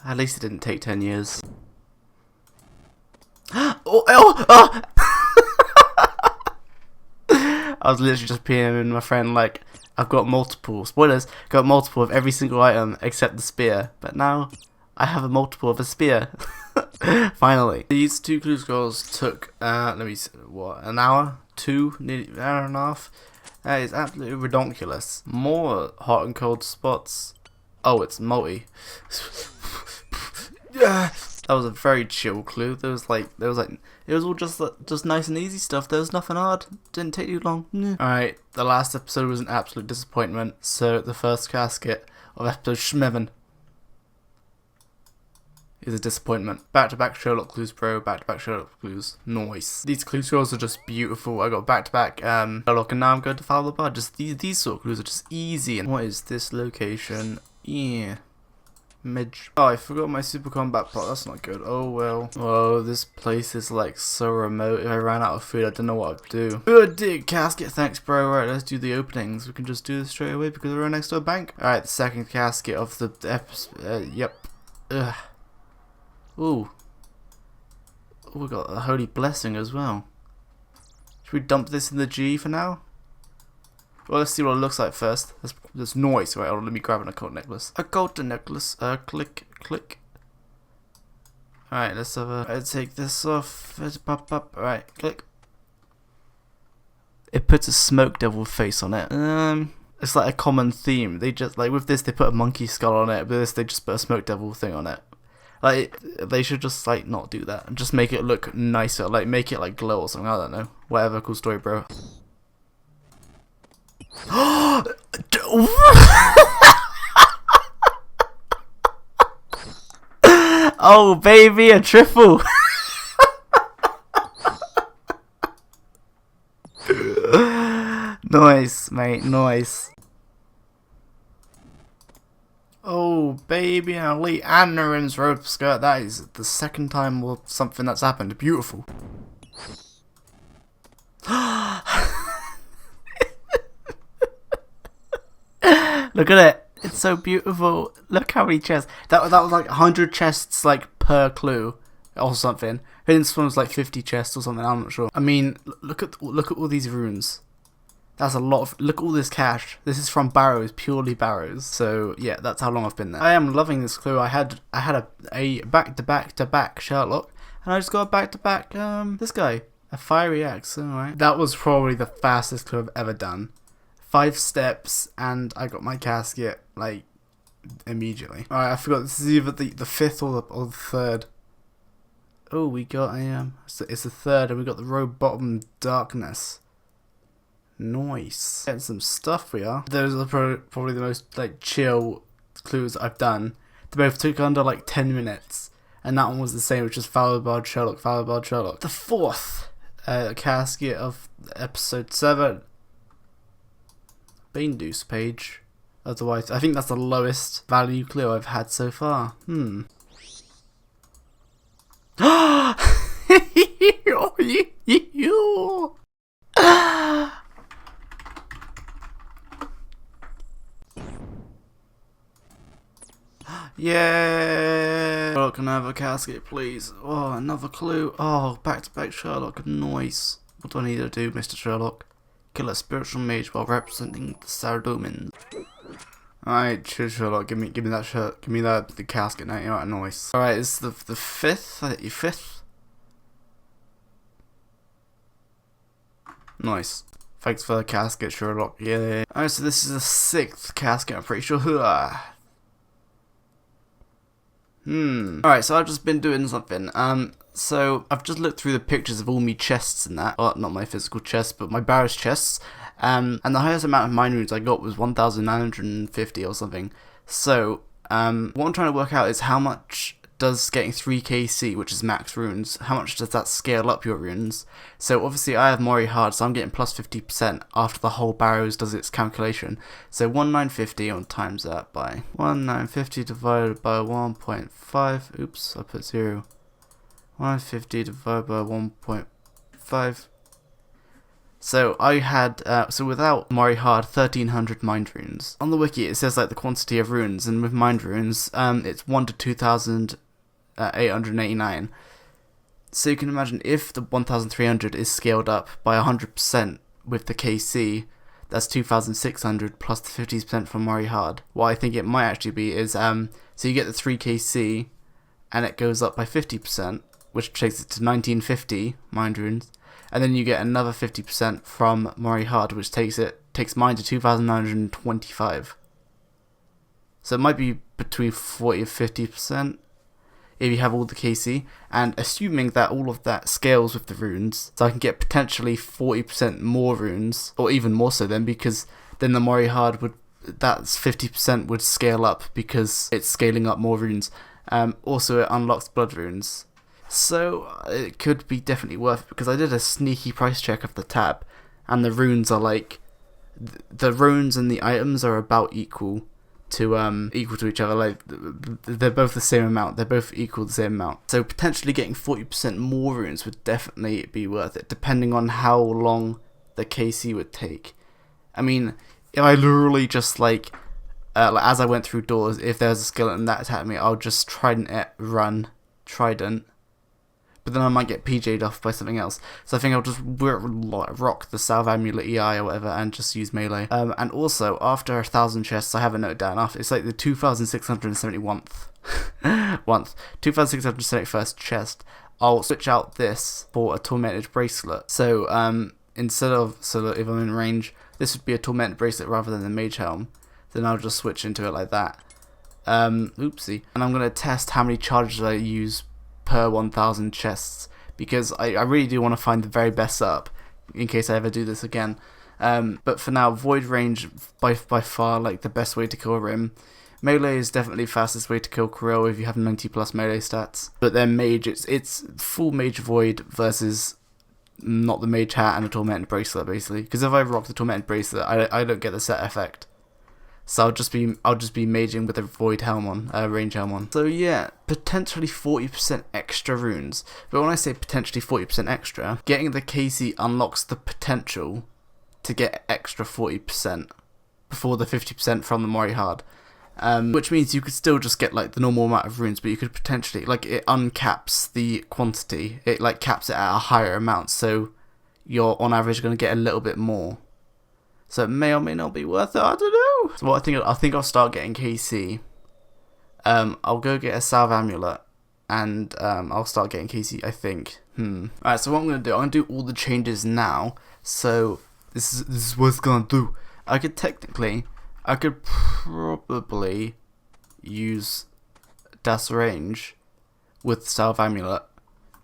At least it didn't take 10 years. Oh! I was literally just PMing my friend like, I've got multiple, spoilers, got multiple of every single item except the spear. But now, I have a multiple of a spear. Finally. These 2 clue scrolls took, let me see, what, an hour? 2? Nearly an hour and a half? That is absolutely redonkulous. More hot and cold spots. Oh, it's multi. Yeah. That was a very chill clue. It was all just nice and easy stuff. There was nothing hard. Didn't take too long. Alright, the last episode was an absolute disappointment. So the first casket of episode 7 is a disappointment. Back-to-back Sherlock clues, bro. Back-to-back Sherlock clues. Nice. These clue scrolls are just beautiful. I got back-to-back Sherlock, and now I'm going to follow the bar. Just these sort of clues are just easy. And what is this location? Yeah. Midge. Oh, I forgot my super combat pot. That's not good. Oh well. Oh, this place is like so remote. If I ran out of food, I don't know what I'd do. Good dig casket. Thanks, bro. Right, let's do the openings. We can just do this straight away because we're right next to a bank. Alright, the second casket of the episode. Yep. Ugh. Ooh. Oh, we got a holy blessing as well. Should we dump this in the G for now? Well, let's see what it looks like first. There's noise. Right, let me grab a gold necklace. A golden necklace. Click, click. Alright, let's have a... I'll take this off. Let's pop up. Alright, click. It puts a smoke devil face on it. It's like a common theme. They just, like, with this, they put a monkey skull on it. With this, they just put a smoke devil thing on it. Like, they should just, like, not do that. And just make it look nicer. Like, make it, like, glow or something. I don't know. Whatever. Cool story, bro. Oh baby, a triple. Nice, mate, nice. Oh baby, an elite Annarin's rope skirt. That is the second time or something that's happened. Beautiful. Look at it. It's so beautiful. Look how many chests. That was like 100 chests like per clue or something. I think this one was like 50 chests or something. I'm not sure. I mean, look at all these runes. That's a lot of. Look at all this cash. This is from Barrows, purely Barrows. So yeah, that's how long I've been there. I am loving this clue. I had a back-to-back Sherlock, and I just got a back-to-back this guy, a fiery axe. Alright, that was probably the fastest clue I've ever done. 5 steps and I got my casket like immediately. Alright, I forgot this is either the 5th or the 3rd. Oh, we got it's the 3rd, and we got the row bottom darkness. Nice. Getting some stuff we are. Those are probably the most like chill clues I've done. They both took under like 10 minutes, and that one was the same, which was followed by Sherlock, followed by Sherlock. The 4th casket of episode 7. Beandoose page. Otherwise, I think that's the lowest value clue I've had so far. Yeah. Sherlock, can I have a casket, please? Oh, another clue. Oh, back-to-back Sherlock. Nice. What do I need to do, Mr. Sherlock? Kill a spiritual mage while representing the Sardumans. Alright, Sherlock, give me that shirt. Give me the casket now. Alright, nice. Alright, it's the 5th. I think you 5th. Nice. Thanks for the casket, Sherlock. Yeah. Alright, so this is the 6th casket, I'm pretty sure. Alright, so I've just been doing something. So I've just looked through the pictures of all my chests and that. Well, not my physical chests, but my Barrows chests. And the highest amount of mine runes I got was 1,950 or something. So, what I'm trying to work out is how much does getting 3kc, which is max runes, how much does that scale up your runes? So obviously I have Mori hard, so I'm getting plus 50% after the whole Barrows does its calculation. So 1950 on times that by 1950 divided by 1.5. Oops, I put 0. 150 divided by 1.5. So I had, so without Mori Hard, 1300 mind runes. On the wiki it says like the quantity of runes, and with mind runes, it's 1 to 2889. So you can imagine if the 1300 is scaled up by 100% with the KC, that's 2600 plus the 50% from Mori Hard. What I think it might actually be is, so you get the 3KC, and it goes up by 50%, which takes it to 1950 mind runes. And then you get another 50% from Mori Hard, which takes mine to 2,925. So it might be between 40 and 50% if you have all the KC, and assuming that all of that scales with the runes, so I can get potentially 40% more runes, or even more so then, because then the Mori Hard that's 50% would scale up because it's scaling up more runes. Also it unlocks blood runes. So it could be definitely worth it, because I did a sneaky price check of the tab, and the runes are like, the runes and the items are about equal to each other. Like they're both the same amount. They're both equal the same amount. So potentially getting 40% more runes would definitely be worth it, depending on how long the KC would take. I mean, if I literally just like as I went through doors, if there's a skeleton that attacked me, I'll just run trident. But then I might get PJ'd off by something else. So I think I'll just rock the Salve Amulet EI or whatever and just use melee. And also, after 1,000 chests, I have a note down. After it's like the 2,671th 2,671st chest, I'll switch out this for a Tormented Bracelet. So instead of, if I'm in range, this would be a Tormented Bracelet rather than the Mage Helm. Then I'll just switch into it like that. Oopsie. And I'm going to test how many charges I use per 1,000 chests, because I really do want to find the very best setup in case I ever do this again. But for now, Void Range by far like the best way to kill Rim. Melee is definitely the fastest way to kill Krill if you have 90 plus melee stats. But then Mage, it's full Mage Void versus not the Mage Hat and a Tormented Bracelet basically. Because if I rock the Tormented Bracelet, I don't get the set effect. So I'll just be maging with a Void Helm on, Range Helm on. So yeah, potentially 40% extra runes. But when I say potentially 40% extra, getting the KC unlocks the potential to get extra 40% before the 50% from the Mori Hard. Which means you could still just get like the normal amount of runes, but you could potentially, like, it uncaps the quantity. It like caps it at a higher amount, so you're on average going to get a little bit more. So it may or may not be worth it, I don't know. So what I think I'll start getting KC. I'll go get a Salve Amulet, and I'll start getting KC, I think. Alright, so what I'm going to do, I'm going to do all the changes now. So this is what it's going to do. I could probably use Das Range with Salve Amulet,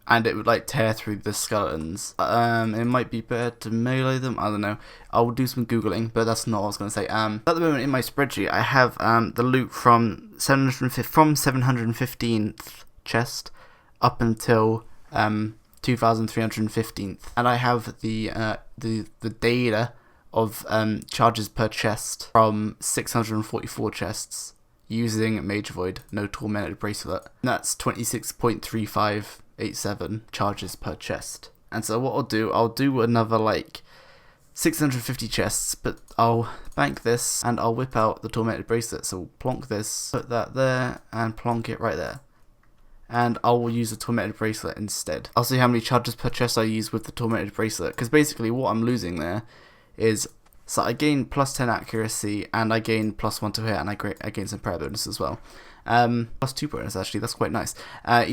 and it would like tear through the skeletons. It might be better to melee them, I don't know. I'll do some googling, but that's not what I was going to say. At the moment in my spreadsheet, I have the loot from 715th chest up until 2315th, and I have the data of charges per chest from 644 chests using Mage Void, no Tormented Bracelet. And that's 26.3587 charges per chest. And so what I'll do another like 650 chests, but I'll bank this and I'll whip out the Tormented Bracelet. So plonk this, put that there, and plonk it right there. And I will use the Tormented Bracelet instead. I'll see how many charges per chest I use with the Tormented Bracelet, because basically what I'm losing there is, so I gain plus 10 accuracy, and I gain plus 1 to hit, and I gain some prayer bonus as well. Plus 2 bonus actually, that's quite nice. Or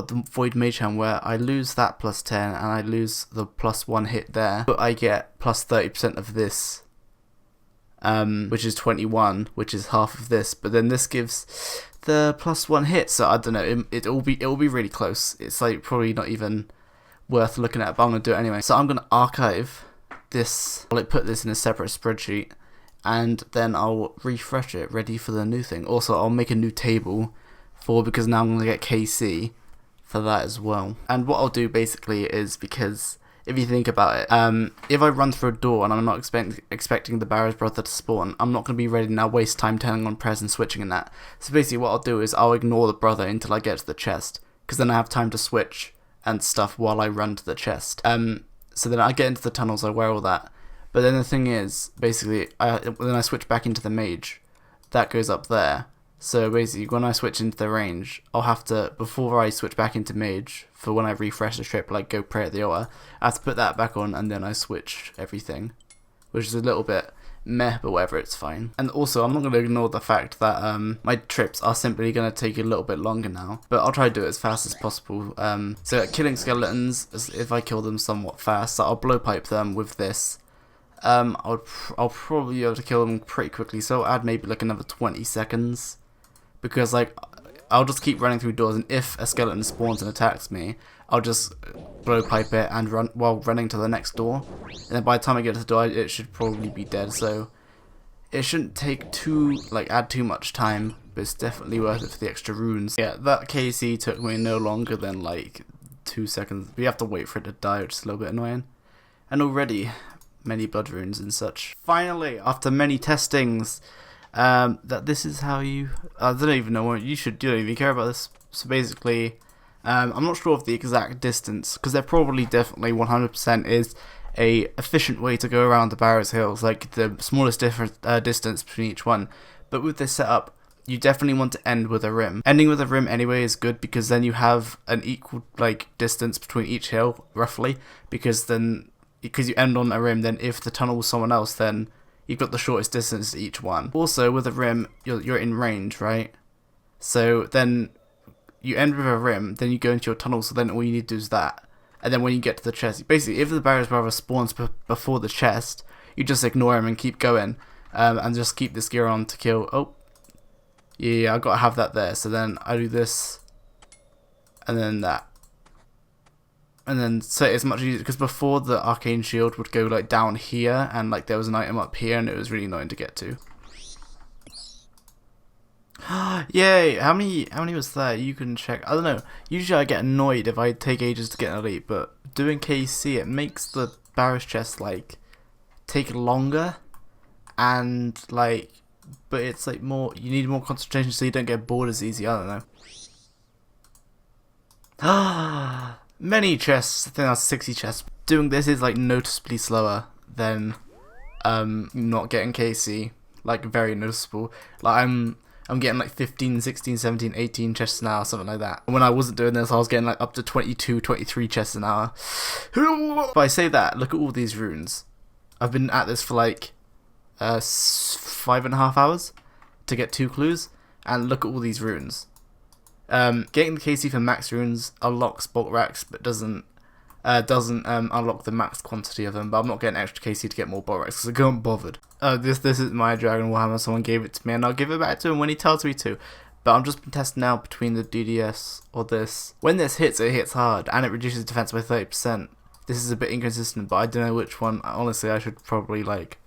the Void Mage Helm, where I lose that plus 10 and I lose the plus 1 hit there, but I get plus 30% of this, which is 21, which is half of this, but then this gives the plus 1 hit, so I don't know, it'll be really close. It's like probably not even worth looking at, but I'm going to do it anyway. So I'm going to archive this, I'll put this in a separate spreadsheet, and then I'll refresh it, ready for the new thing. Also, I'll make a new table because now I'm going to get KC for that as well. And what I'll do basically is, because if you think about it, if I run through a door and I'm not expecting the Barrows brother to spawn, I'm not going to be ready now, waste time turning on press and switching and that. So basically what I'll do is I'll ignore the brother until I get to the chest, because then I have time to switch and stuff while I run to the chest. So then I get into the tunnels, I wear all that. But then the thing is, basically, then I switch back into the mage. That goes up there. So basically, when I switch into the range, I'll have to, before I switch back into mage, for when I refresh the trip, like go pray at the altar, I have to put that back on, and then I switch everything. Which is a little bit meh, but whatever, it's fine. And also, I'm not going to ignore the fact that my trips are simply going to take a little bit longer now, but I'll try to do it as fast as possible. So killing skeletons, if I kill them somewhat fast, so I'll blowpipe them with this. I'll probably be able to kill them pretty quickly, so I'll add maybe like another 20 seconds, because like I'll just keep running through doors, and if a skeleton spawns and attacks me, I'll just blowpipe it and run while running to the next door, and then by the time I get to the door, it should probably be dead. So it shouldn't take add too much time, but it's definitely worth it for the extra runes. Yeah, that KC took me no longer than like 2 seconds. We have to wait for it to die, which is a little bit annoying. And already many blood runes and such. Finally, after many testings, that this is how you. I don't even know what you should do. You don't even care about this. So basically, I'm not sure of the exact distance, because there probably definitely 100% is a efficient way to go around the Barrows hills, like the smallest distance between each one. But with this setup, you definitely want to end with a rim. Ending with a rim anyway is good, because then you have an equal distance between each hill, roughly, because you end on a rim, then if the tunnel was someone else, then you've got the shortest distance to each one. Also, with a rim, you're in range, right? So then you end with a rim, then you go into your tunnel, so then all you need to do is that. And then when you get to the chest, basically, if the Barrows brother spawns before the chest, you just ignore him and keep going, and just keep this gear on to kill. Oh, yeah, I gotta have that there. So then I do this, and then that. And then, so it's much easier, because before the arcane shield would go like down here, and like there was an item up here, and it was really annoying to get to. Yay! How many was there? You can check. I don't know. Usually I get annoyed if I take ages to get an elite, but doing KC, it makes the Barrows chest like take longer, and like, but it's like more. You need more concentration so you don't get bored as easy. I don't know. Ah. Many chests, I think that's 60 chests. Doing this is like noticeably slower than not getting KC, like very noticeable. Like I'm getting like 15, 16, 17, 18 chests an hour, something like that. When I wasn't doing this, I was getting like up to 22, 23 chests an hour. But I say that, look at all these runes. I've been at this for like 5.5 hours to get 2 clues, and look at all these runes. Getting the KC for max runes unlocks bulk racks, but doesn't unlock the max quantity of them. But I'm not getting extra KC to get more bulk racks because I can't bothered. This is my Dragon Warhammer. Someone gave it to me, and I'll give it back to him when he tells me to. But I'm just testing now between the DDS or this. When this hits, it hits hard, and it reduces defense by 30%. This is a bit inconsistent, but I don't know which one. Honestly, I should probably like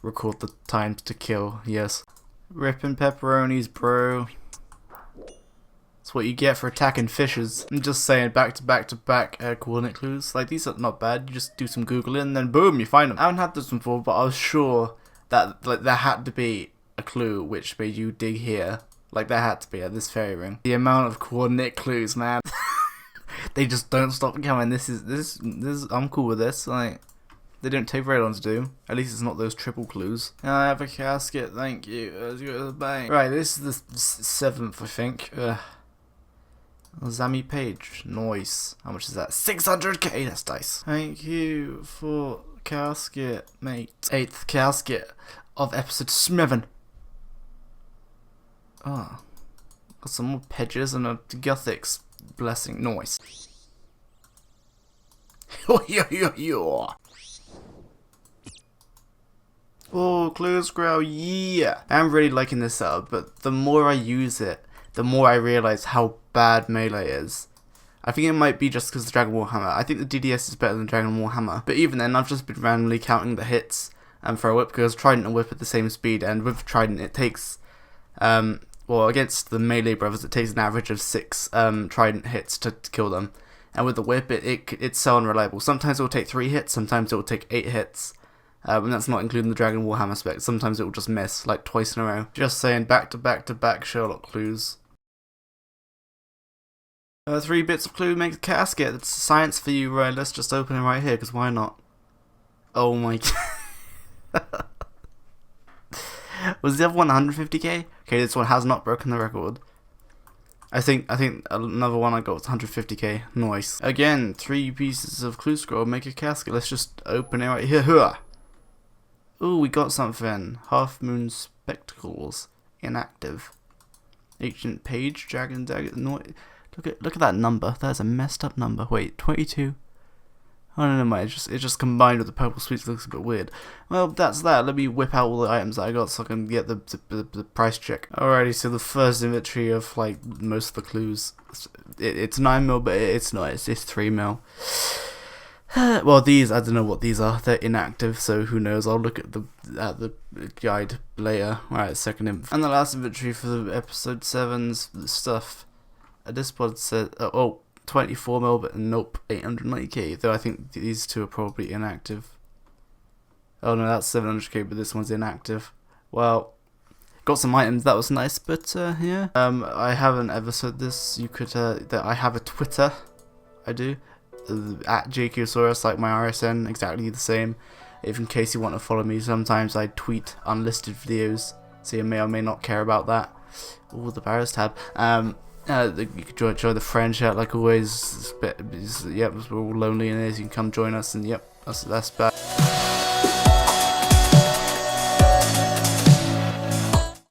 record the times to kill. Yes, ripping pepperonis, bro. That's what you get for attacking fishes. I'm just saying, back to back coordinate clues. Like, these are not bad. You just do some Googling and then boom, you find them. I haven't had this before, but I was sure that like there had to be a clue which made you dig here. Like, there had to be at this fairy ring. The amount of coordinate clues, man. They just don't stop coming. This is I'm cool with this. Like, they don't take very long to do. At least it's not those triple clues. I have a casket, thank you. Let's go to the bank. Right, this is the 7th, I think. Zammy Page, nice. How much is that? 600k, that's nice. Thank you for casket, mate. 8th casket of episode 7. Ah, got some more pages and a Gothic's blessing, nice. Oh, Clues Growl, yeah. I'm really liking this setup, but the more I use it, the more I realise how bad melee is. I think it might be just because of the Dragon Warhammer. I think the DDS is better than Dragon Warhammer. But even then, I've just been randomly counting the hits for a whip, because Trident and Whip at the same speed, and with Trident it takes, well, against the melee brothers, it takes an average of 6 Trident hits to kill them. And with the Whip, it's so unreliable. Sometimes it will take 3 hits, sometimes it will take 8 hits. And that's not including the Dragon Warhammer spec. Sometimes it will just miss, like twice in a row. Just saying, back to back Sherlock clues. 3 bits of clue make a casket. It's science for you, right? Let's just open it right here, because why not? Oh my god. Was the other one 150k? Okay, this one has not broken the record. I think another one I got was 150k. Nice. Again, 3 pieces of clue scroll make a casket. Let's just open it right here. Ooh, we got something. Half Moon Spectacles. Inactive. Ancient Page. Dragon Dagger. No, look at that number. That's a messed up number. Wait, 22. Oh no, no, it just combined with the purple sweets. Looks a bit weird. Well, that's that. Let me whip out all the items that I got so I can get the price check. Alrighty, so the first inventory of like most of the clues. It's 9mm, but it's not. It's 3mm. Well, these, I don't know what these are. They're inactive, so who knows? I'll look at the guide later. Alright, second inventory. And the last inventory for the episode 7's stuff. This pod said, 24mm, but nope, 890k. Though I think these two are probably inactive. Oh no, that's 700k, but this one's inactive. Well, got some items, that was nice, but yeah. I haven't ever said this. You could that I have a Twitter. I do. At JQsaurus, like my RSN, exactly the same. If in case you want to follow me, sometimes I tweet unlisted videos, so you may or may not care about that. Ooh, the Barrows tab. You can join the friend chat like always. Yep, we're all lonely in this. You can come join us, and yep, that's bad.